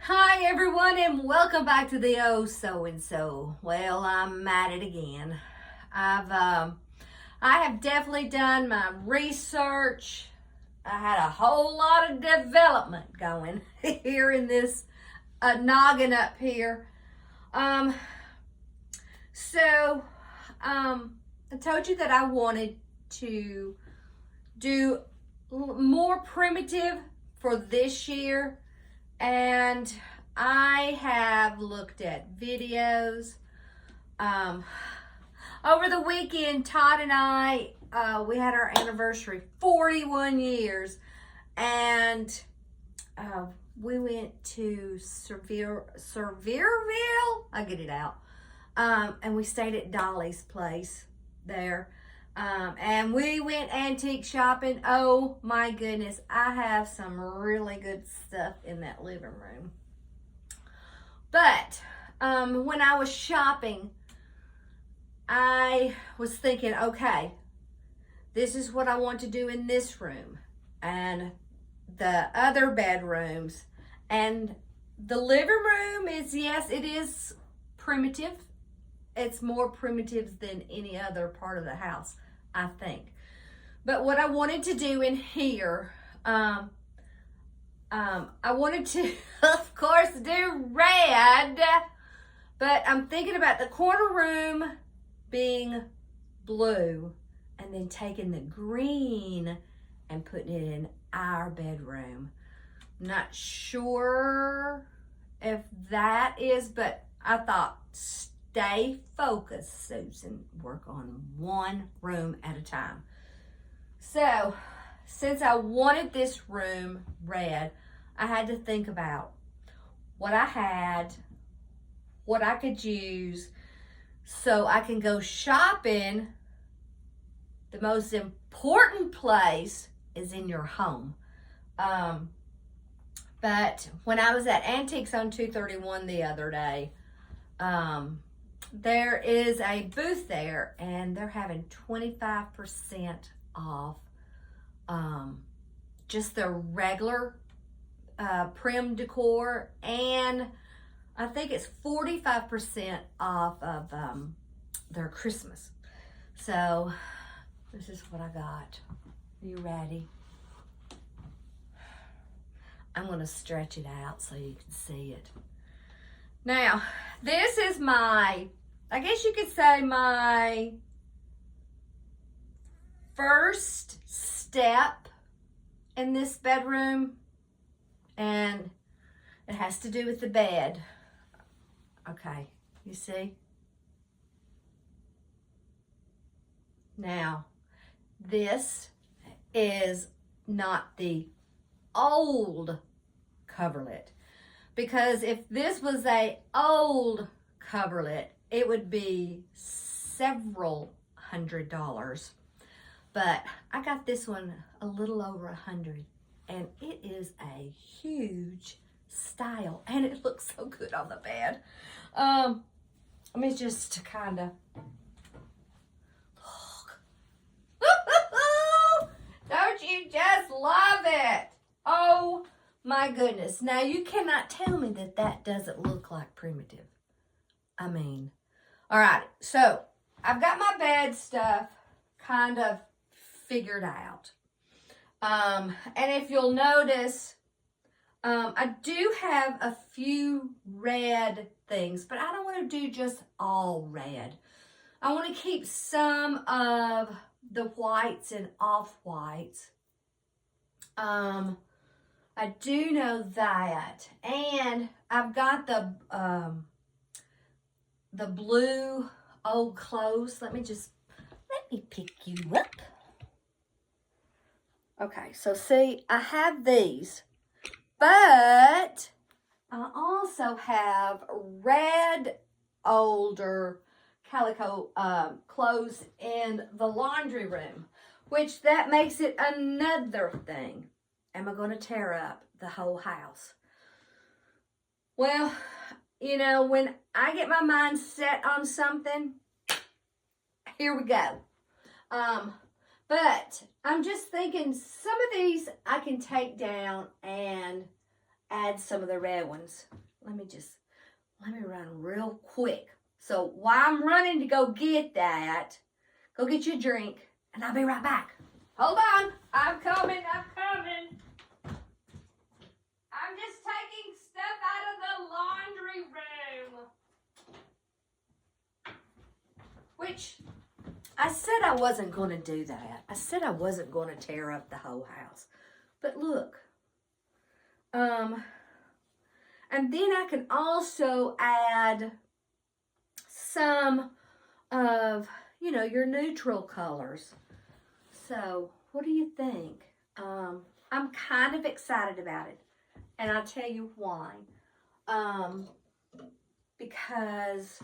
Hi everyone and welcome back to the Oh So and So. Well, I'm at it again. I have definitely done my research. I had a whole lot of development going here in this noggin up here. Um, so I told you that I wanted to do more primitive for this year. And I have looked at videos. Over the weekend, Todd and I, we had our anniversary, 41 years. And we went to Sevierville. I get it out. And we stayed at Dolly's place there. And we went antique shopping. Oh my goodness, I have some really good stuff in that living room. But when I was shopping, I was thinking, okay, this is what I want to do in this room and the other bedrooms. And the living room is, yes, it is primitive. It's more primitive than any other part of the house, I think. But what I wanted to do in here, I wanted to, of course, do red. But I'm thinking about the corner room being blue and then taking the green and putting it in our bedroom. Not sure if that is, but I thought, stay focused, Susan. Work on one room at a time. So, since I wanted this room red, I had to think about what I had, what I could use, so I can go shopping. The most important place is in your home. But when I was at Antiques on 231 the other day, there is a booth there and they're having 25% off just their regular prim decor, and I think it's 45% off of their Christmas. So this is what I got. Are you ready? I'm going to stretch it out so you can see it. Now, this is my, I guess you could say, my first step in this bedroom, and it has to do with the bed. Okay, you see? Now, this is not the old coverlet, because if this was a old coverlet, it would be several $100s. But I got this one a little over $100, and it is a huge style, and it looks so good on the bed. Let me just kind of look. Don't you just love it? Oh my goodness. Now you cannot tell me that that doesn't look like primitive. I mean, all right. So I've got my bed stuff kind of figured out. And if you'll notice, I do have a few red things, but I don't want to do just all red. I want to keep some of the whites and off-whites. I do know that. And I've got the blue old clothes. Let me pick you up. Okay, so see, I have these, but I also have red older calico clothes in the laundry room, which that makes it another thing. Am I going to tear up the whole house? Well, you know, when I get my mind set on something, here we go. But I'm just thinking some of these I can take down and add some of the red ones. Let me run real quick. So while I'm running to go get that, go get you a drink, and I'll be right back. Hold on. I'm coming. I'm just taking stuff out of the laundry room. Which, I said I wasn't going to do that. I said I wasn't going to tear up the whole house. But look. And then I can also add some of, your neutral colors. So, what do you think? I'm kind of excited about it. And I'll tell you why. Because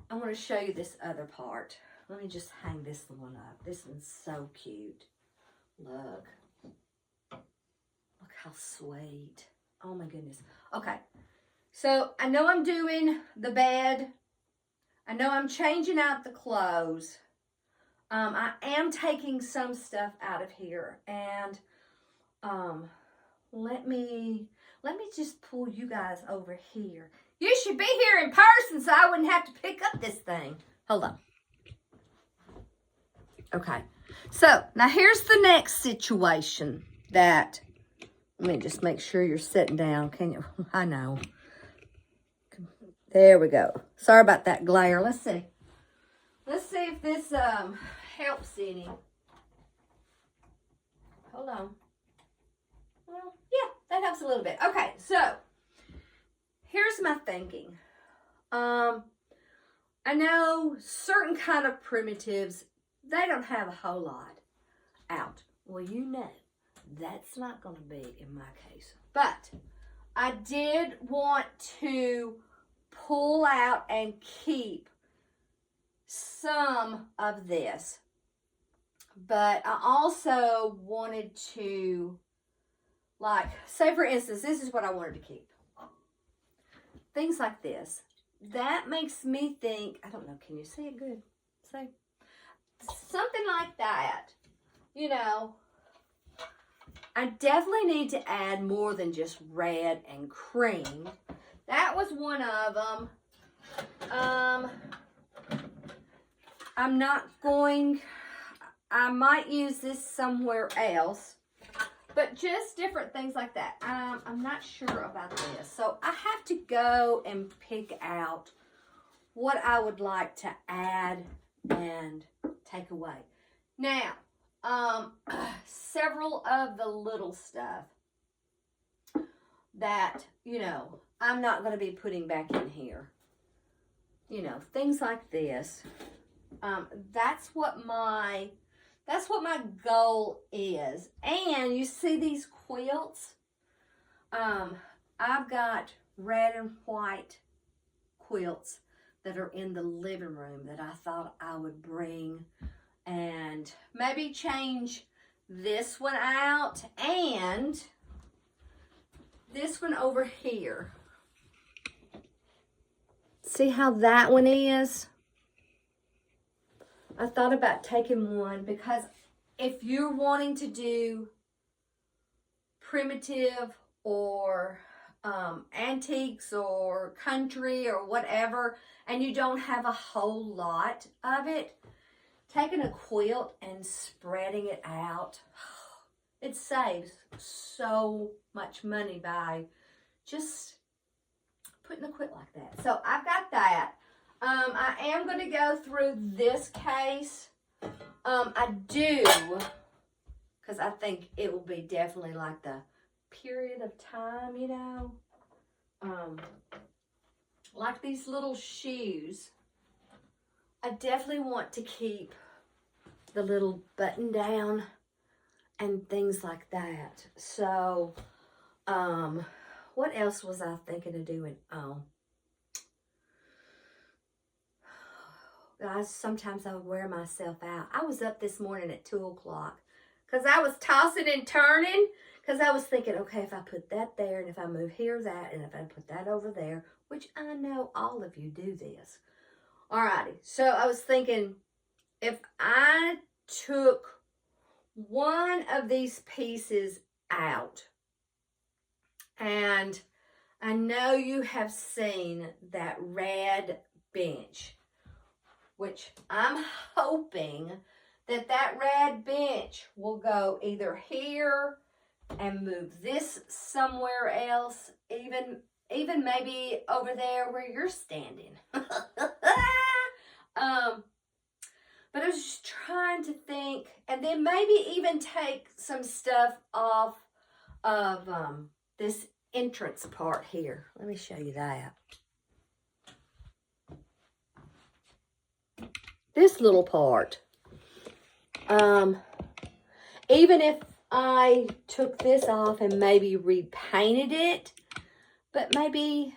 I want to show you this other part. Let me just hang this one up. This one's so cute. Look. Look how sweet. Oh my goodness. Okay. So I know I'm doing the bed. I know I'm changing out the clothes. I am taking some stuff out of here. And let me just pull you guys over here. You should be here in person so I wouldn't have to pick up this thing. Hold on. Okay. So, now here's the next situation that, let me just make sure you're sitting down. Can you? I know. There we go. Sorry about that glare. Let's see. Let's see if this helps any. Hold on. Well, yeah, that helps a little bit. Okay, so here's my thinking. I know certain kind of primitives, they don't have a whole lot out. Well, that's not going to be in my case. But I did want to pull out and keep some of this. But I also wanted to, like, say for instance, this is what I wanted to keep. Things like this. That makes me think, I don't know, can you see it good? Say, something like that. I definitely need to add more than just red and cream. That was one of them. I might use this somewhere else. But just different things like that. I'm not sure about this. So I have to go and pick out what I would like to add and take away. Now, several of the little stuff that, I'm not going to be putting back in here. Things like this. That's what my goal is. And you see these quilts? I've got red and white quilts that are in the living room that I thought I would bring and maybe change this one out and this one over here. See how that one is? I thought about taking one because if you're wanting to do primitive or antiques or country or whatever, and you don't have a whole lot of it, taking a quilt and spreading it out, it saves so much money by just putting a quilt like that. So I've got that. I am going to go through this case. I do, because I think it will be definitely like the period of time, like these little shoes. I definitely want to keep the little button down and things like that. So, what else was I thinking of doing? Guys, sometimes I would wear myself out. I was up this morning at 2 o'clock because I was tossing and turning because I was thinking, okay, if I put that there and if I move here, that, and if I put that over there, which I know all of you do this. Alrighty, so I was thinking if I took one of these pieces out And I know you have seen that red bench, which I'm hoping that that red bench will go either here and move this somewhere else, even maybe over there where you're standing. But I was just trying to think, and then maybe even take some stuff off of this entrance part here. Let me show you that. This little part. Even if I took this off and maybe repainted it, but maybe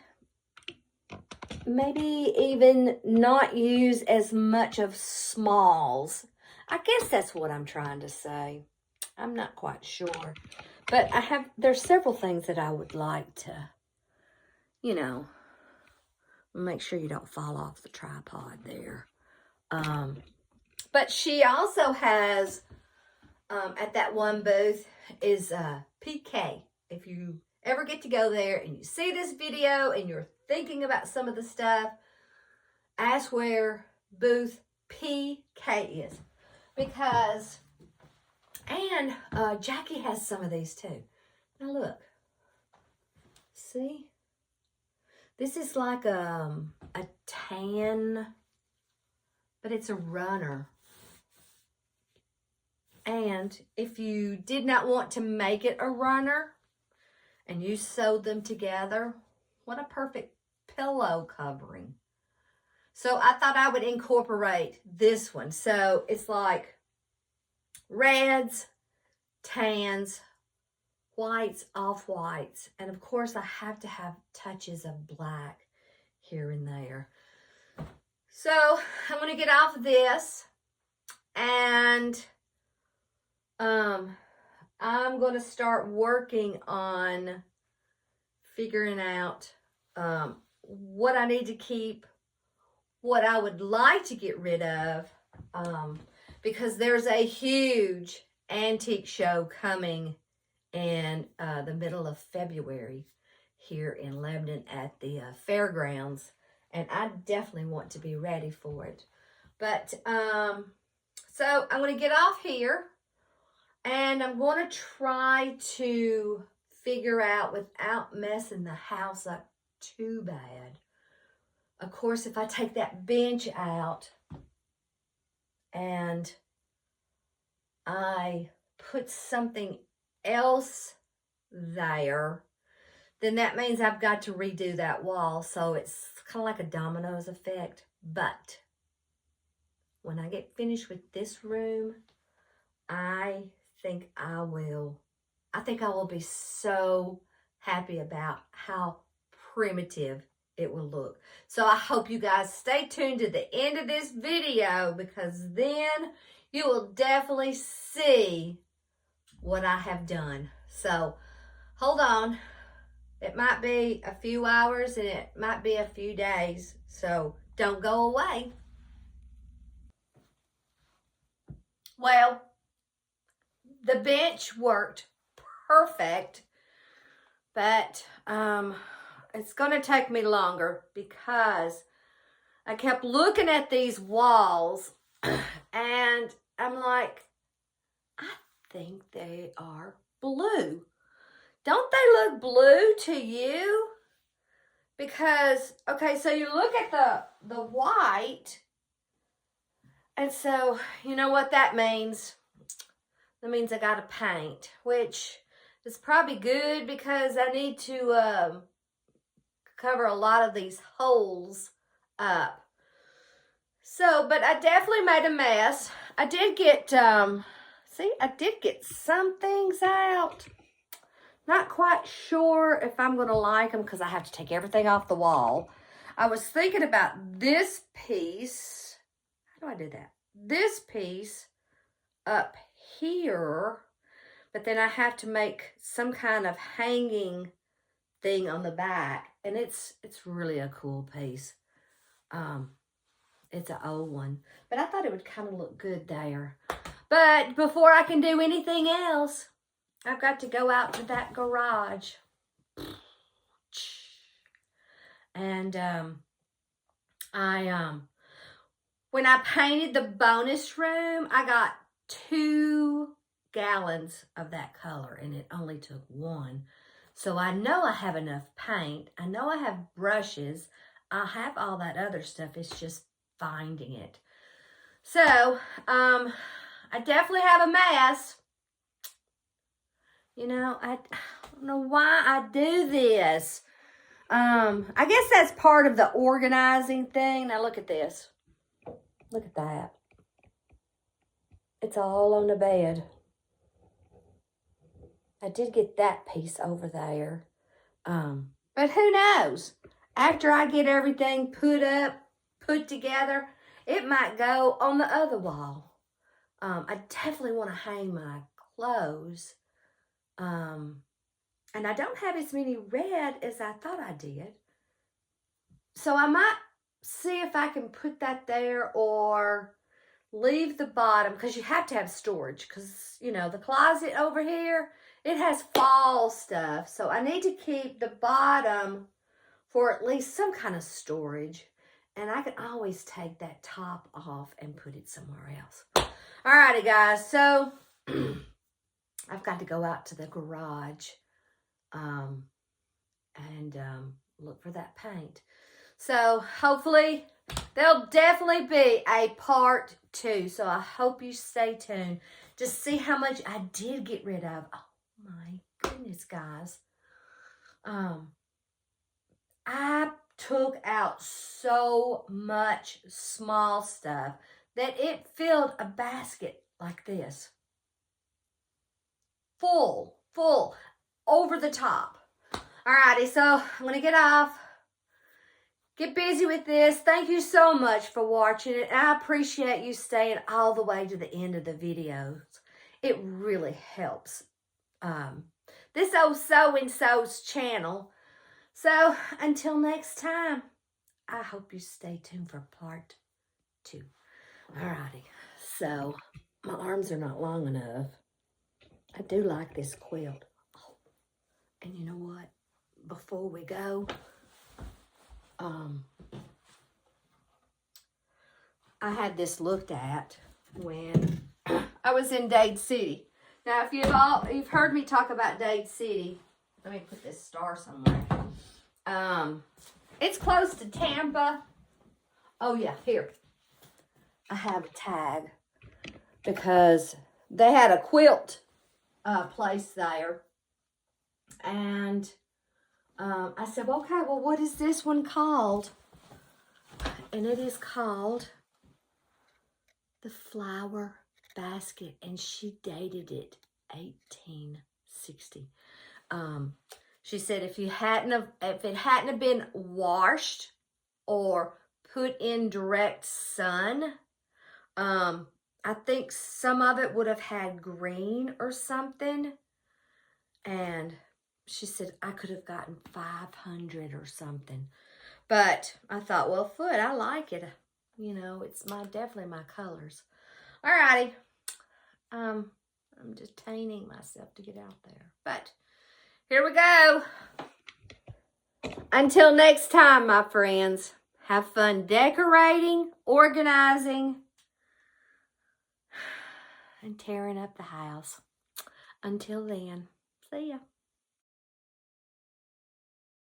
even not use as much of smalls. I guess that's what I'm trying to say. I'm not quite sure. But there's several things that I would like to, you know, make sure you don't fall off the tripod there. But she also has, at that one booth, is PK. If you ever get to go there and you see this video and you're thinking about some of the stuff, ask where booth PK is. Because, and Jackie has some of these too. Now look. See? This is like a tan, but it's a runner. And if you did not want to make it a runner and you sewed them together, what a perfect pillow covering. So I thought I would incorporate this one. So it's like reds, tans, whites, off-whites. And of course I have to have touches of black here and there. So I'm going to get off of this, and I'm going to start working on figuring out what I need to keep, what I would like to get rid of, because there's a huge antique show coming in the middle of February here in Lebanon at the fairgrounds, and I definitely want to be ready for it. But so I'm going to get off here, and I'm going to try to figure out without messing the house up too bad. Of course, if I take that bench out and I put something else there, then that means I've got to redo that wall. So it's kind of like a dominoes effect. But when I get finished with this room, I think I will be so happy about how primitive it will look. So I hope you guys stay tuned to the end of this video, because then you will definitely see what I have done. So hold on. It might be a few hours and it might be a few days. So don't go away. Well, the bench worked perfect, but it's going to take me longer because I kept looking at these walls and I'm like, I think they are blue. Don't they look blue to you? Because, okay, so you look at the white, and so you know what that means? That means I got to paint, which is probably good because I need to cover a lot of these holes up. So, but I definitely made a mess. I did get, I did get some things out. Not quite sure if I'm going to like them because I have to take everything off the wall. I was thinking about this piece. How do I do that? This piece up here, but then I have to make some kind of hanging thing on the back, and it's really a cool piece. It's an old one, but I thought it would kind of look good there. But before I can do anything else, I've got to go out to that garage. And when I painted the bonus room, I got 2 gallons of that color, and it only took 1. So I know I have enough paint. I know I have brushes. I have all that other stuff. It's just finding it. So, I definitely have a mess. You know, I don't know why I do this. I guess that's part of the organizing thing. Now look at this. Look at that. It's all on the bed. I did get that piece over there. But who knows? After I get everything put together, it might go on the other wall. I definitely want to hang my clothes. And I don't have as many red as I thought I did. So I might see if I can put that there or leave the bottom, because you have to have storage, because, you know, the closet over here, it has fall stuff. So I need to keep the bottom for at least some kind of storage. And I can always take that top off and put it somewhere else. Alrighty, guys. So I've got to go out to the garage and look for that paint. So hopefully there'll definitely be a part 2. So I hope you stay tuned to see how much I did get rid of. Oh my goodness, guys. I took out so much small stuff that it filled a basket like this. Full, over the top. Alrighty, so I'm going to get off. Get busy with this. Thank you so much for watching it. I appreciate you staying all the way to the end of the videos. It really helps this old so-and-so's channel. So until next time, I hope you stay tuned for part 2. Alrighty, so my arms are not long enough. I do like this quilt. Oh, and you know what? Before we go, I had this looked at when I was in Dade City. Now, if you've heard me talk about Dade City, let me put this star somewhere. It's close to Tampa. Oh yeah, here. I have a tag because they had a quilt place there, and I said, well, okay, well, what is this one called? And it is called the Flower Basket, and she dated it 1860. She said if it hadn't have been washed or put in direct sun, I think some of it would have had green or something. And she said I could have gotten 500 or something. But I thought, well, foot, I like it. You know, it's definitely my colors. Alrighty. I'm detaining myself to get out there. But here we go. Until next time, my friends. Have fun decorating, organizing, and tearing up the house. Until then, see ya.